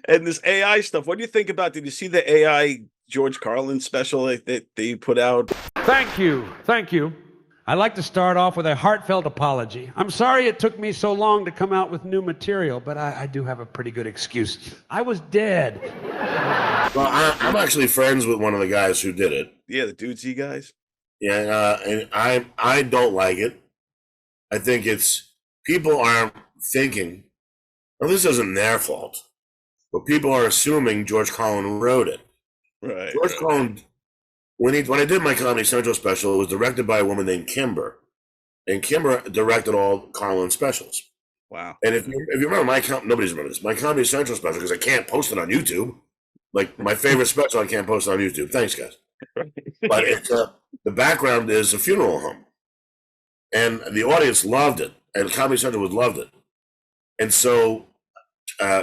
And this AI stuff, what do you think about? Did you see the AI George Carlin special that they put out? Thank you. Thank you. I'd like to start off with a heartfelt apology. I'm sorry it took me so long to come out with new material, but I do have a pretty good excuse. I was dead. Well, I'm actually friends with one of the guys who did it. Yeah, the Dudesy guys. Yeah, and I don't like it. I think it's people aren't thinking. Well, this isn't their fault, but people are assuming George Carlin wrote it. Right. George Carlin, when I did my Comedy Central special, it was directed by a woman named Kimber, and Kimber directed all Carlin specials. Wow. And if you remember nobody's remembered this. My Comedy Central special, because I can't post it on YouTube. Like my favorite special, I can't post it on YouTube. Thanks, guys. But it's the background is a funeral home, and the audience loved it, and Comedy Central would loved it. And so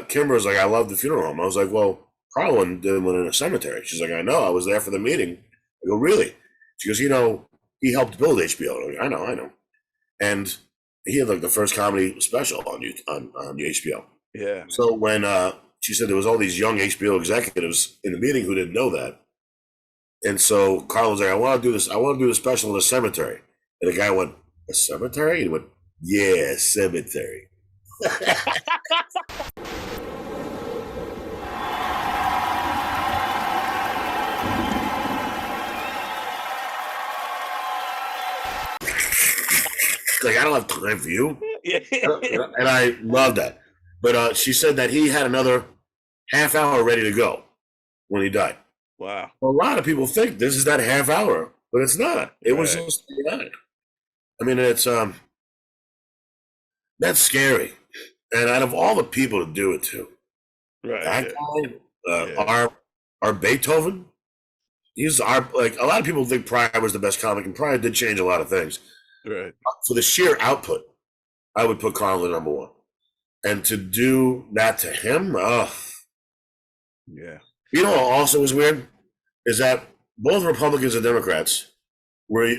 Kimber was like, "I love the funeral home." I was like, "Well, Carlin did one in a cemetery." She's like, "I know. I was there for the meeting." I go, "Really?" She goes, he helped build HBO. Like, I know. And he had like the first comedy special on HBO. Yeah. So when she said there was all these young HBO executives in the meeting who didn't know that. And so Carl was like, I want to do this. I want to do the special in a cemetery. And the guy went, a cemetery? And he went, yeah, cemetery. Like, I don't have time for you. And I love that. But she said that he had another half hour ready to go when he died. Wow. Well, a lot of people think this is that half hour, but it's not. It was just, I mean, it's that's scary. And out of all the people to do it to, that guy, our Beethoven, he's like a lot of people think Pryor was the best comic, and Pryor did change a lot of things. Right. For the sheer output, I would put Carlin number one. And to do that to him, yeah. You know what also was weird? Is that both Republicans and Democrats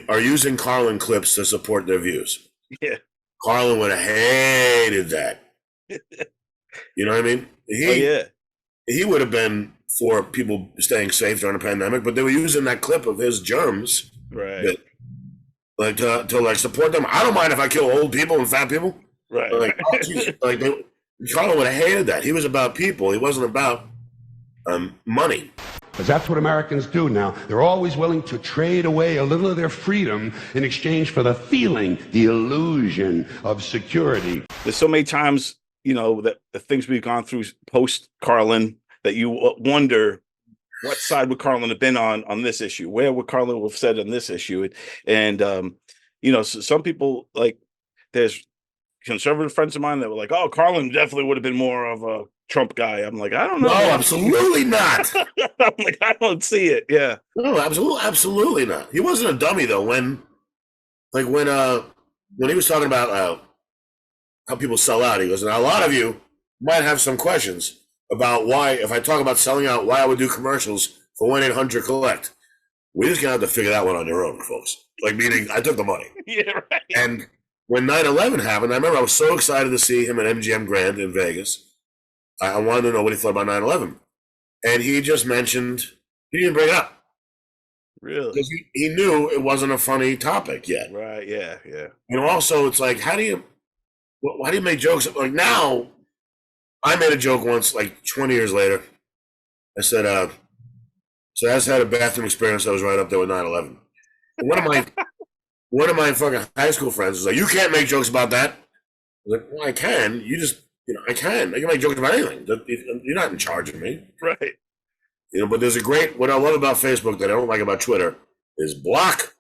are using Carlin clips to support their views. Yeah. Carlin would have hated that. You know what I mean? He would have been for people staying safe during a pandemic, but they were using that clip of his germs. Right. To support them. I don't mind if I kill old people and fat people. Right. Carlin would have hated that. He was about people. He wasn't about money. Because that's what Americans do now. They're always willing to trade away a little of their freedom in exchange for the feeling, the illusion of security. There's so many times, that the things we've gone through post Carlin that you wonder what side would Carlin have been on this issue? Where would Carlin have said on this issue? And, so some people, like, there's conservative friends of mine that were like, oh, Carlin definitely would have been more of a Trump guy. I'm like, I don't know. No, absolutely not. I'm like, I don't see it. Yeah. No, absolutely not. He wasn't a dummy though. When he was talking about how people sell out, he goes, now a lot of you might have some questions about why, if I talk about selling out, why I would do commercials for 1-800-COLLECT. We're just gonna have to figure that one on your own, folks. Like, meaning I took the money. Yeah, right. And when 9/11 happened, I remember I was so excited to see him at MGM Grand in Vegas. I wanted to know what he thought about 9/11. And he just mentioned, he didn't bring it up. Really? Because he knew it wasn't a funny topic yet. Right, yeah. Also, it's like, why do you make jokes? Like, now, I made a joke once, like 20 years later. I said, so I just had a bathroom experience that was right up there with 9/11. And one of my fucking high school friends was like, you can't make jokes about that. I was like, well, I can. I can make jokes about anything. You're not in charge of me. Right. But there's what I love about Facebook that I don't like about Twitter is block